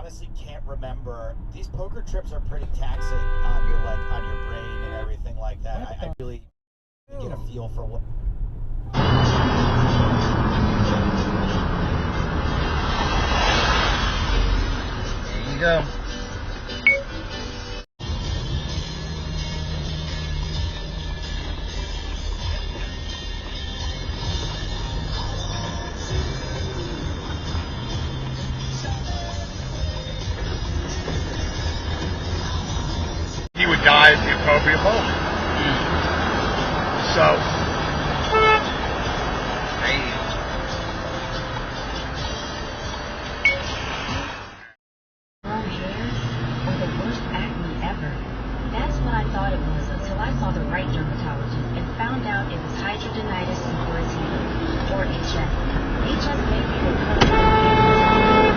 honestly can't remember. These poker trips are pretty taxing on your brain and everything like that. I really get a feel for what. There you go. He would die at the appropriate moment. So, hey. Long hair or the worst acne ever. That's what I thought it was until I saw the right dermatologist and found out it was hidradenitis suppurativa, or HS. HS may be the cause of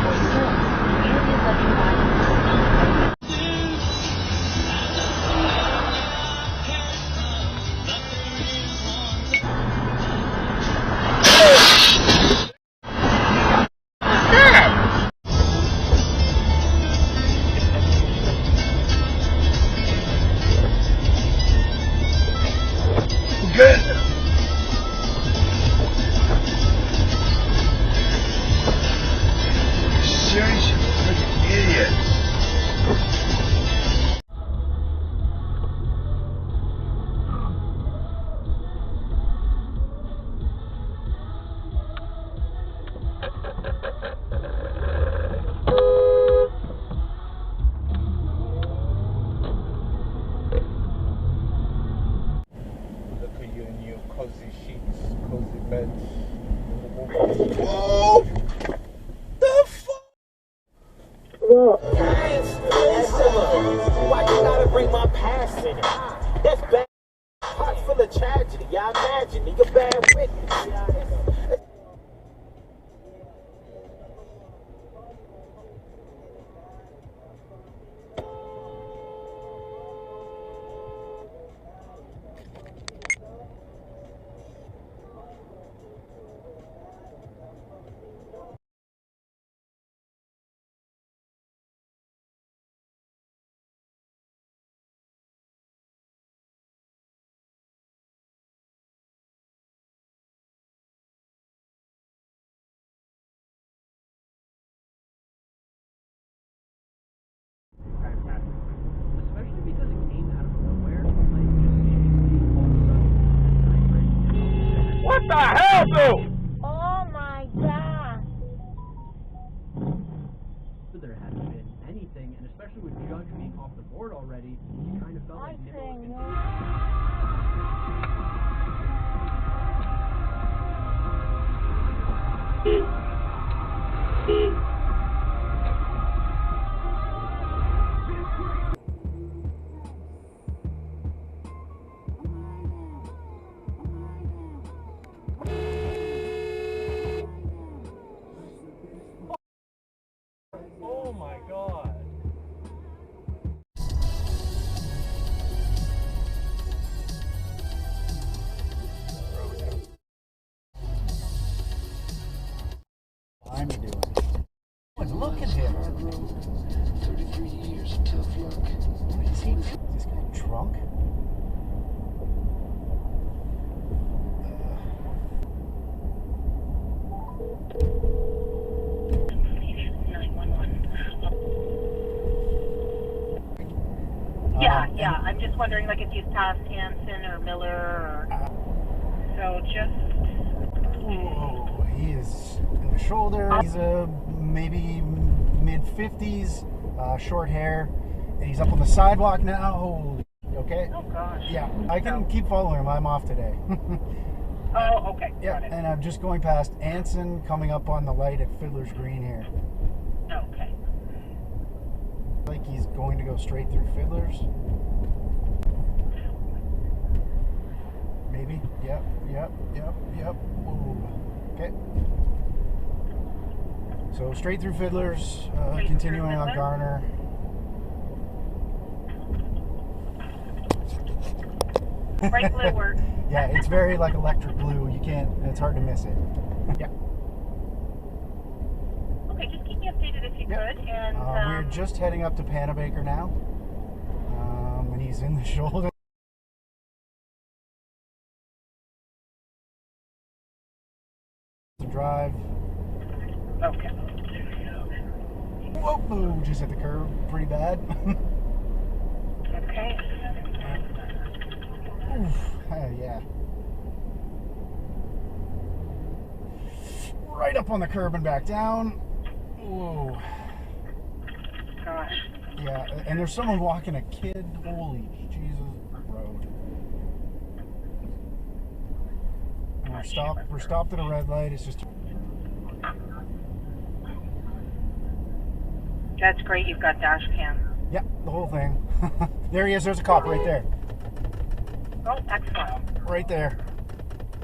or sores in areas of your body. Good. Serious freaking idiot. Cozy sheets, cozy beds. Whoa! The fuck? Why you gotta bring my past in it? That's bad. Heart full of tragedy. I imagine you a bad witness. Especially because it came out of nowhere, like just seemingly all of a sudden. What the hell, dude? Oh my God. There hadn't been anything, and especially with Judge being off the board already, you kind of felt like Nimmo was Oh my God. I'm doing. Look at him. 33 years of tough luck. Is he this guy drunk? Yeah, I'm just wondering, like, if you've passed Hanson or Miller or... So just... Oh, he is in the shoulder. He's maybe mid-50s, short hair, and he's up on the sidewalk now. Holy, okay? Oh, gosh. Yeah, I can keep following him. I'm off today. Oh, okay. Yeah, and I'm just going past Anson, coming up on the light at Fiddler's Green here. Okay. Like he's going to go straight through Fiddler's. Maybe. Yep. Ooh. Okay. So straight through Fiddler's, continuing on Garner. Bright blue works. Yeah, it's very like electric blue. You can't, it's hard to miss it. Yeah. Okay, just keep me updated if you good. And we're just heading up to Panabaker now. And he's in the shoulder. To drive. okay. Whoa, just hit the curb pretty bad. Okay. Oof, yeah. Right up on the curb and back down. Whoa. Gosh. Yeah, and there's someone walking a kid. Holy Jesus, road. And we're stopped at a red light. It's just. That's great. You've got Dashcam. Yeah, the whole thing. There he is. There's a cop right there. Oh, excellent. Right there.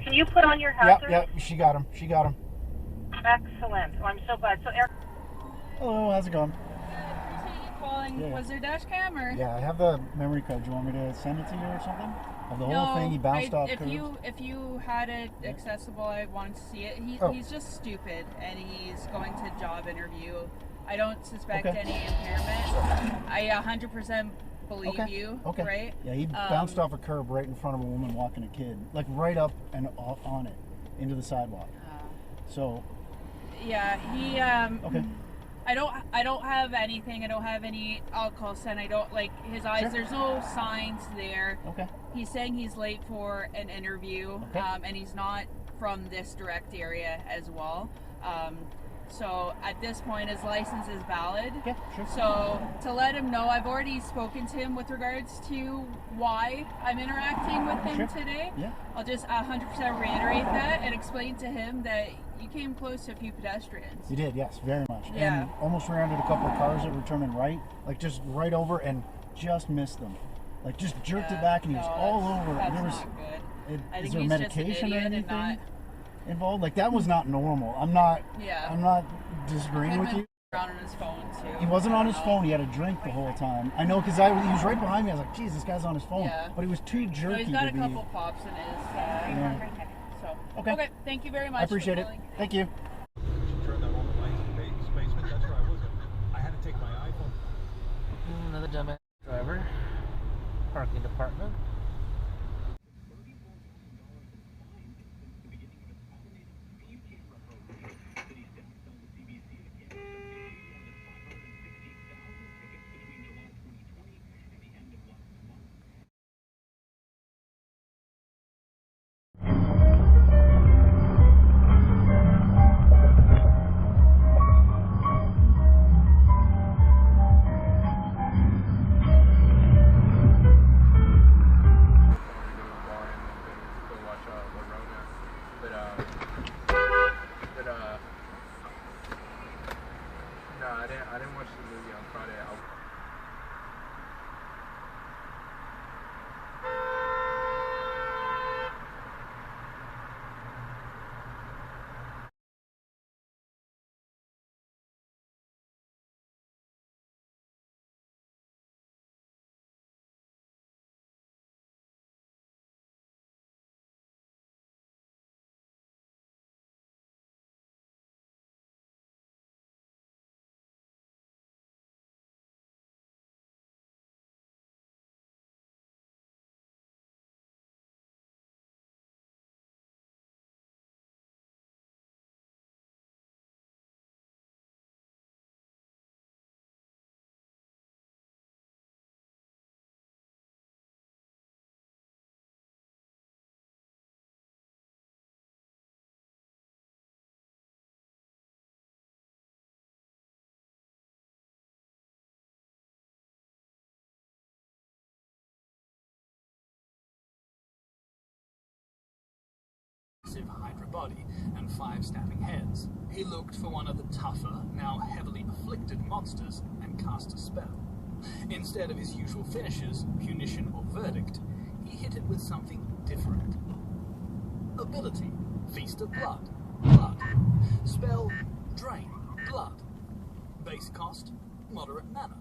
Can you put on your hazard? Yep, she got him. She got him. Excellent. Well, I'm so glad. So, Eric. Hello, how's it going? Appreciate you calling. Yeah. Was there dash cam or? Yeah, I have the memory card. Do you want me to send it to you or something? Of the whole thing, he bounced off if curbs? you had it accessible, I wanted to see it. He's just stupid, and he's going to job interview. I don't suspect any impairment. I 100% believe you, right? Yeah, he bounced off a curb right in front of a woman walking a kid, like right up and on it, into the sidewalk. So. Yeah, he. I don't have anything. I don't have any alcohol scent. I don't like his eyes. Sure. There's no signs there. Okay. He's saying he's late for an interview, and he's not from this direct area as well. So at this point, his license is valid. Yeah, sure. So to let him know, I've already spoken to him with regards to why I'm interacting with him today. Yeah. I'll just 100% reiterate that and explain to him that you came close to a few pedestrians. You did, yes, very much. Yeah. And almost rear-ended a couple of cars that were turning right, like just right over and just missed them. Like just jerked it back and he was all over. That's there was, not good. Is there medication or anything not involved? Like that was not normal. I'm not disagreeing with you. On his phone too. He wasn't on his phone. He had a drink the whole time. I know because he was right behind me. I was like, "Geez, this guy's on his phone." Yeah. But he was too jerky. He's got a couple pops in his. So okay. Thank you very much. I appreciate it. Thank you. She turned that on the lights in the basement. That's where I wasn't. I had to take my iPhone. Another dumbass driver. Parking department. I didn't watch the movie on Friday. Hydra body and 5 snapping heads. He looked for one of the tougher, now heavily afflicted monsters and cast a spell. Instead of his usual finishes, punition or verdict, he hit it with something different. Ability, Feast of Blood, blood. Spell, Drain, blood. Base cost, moderate mana.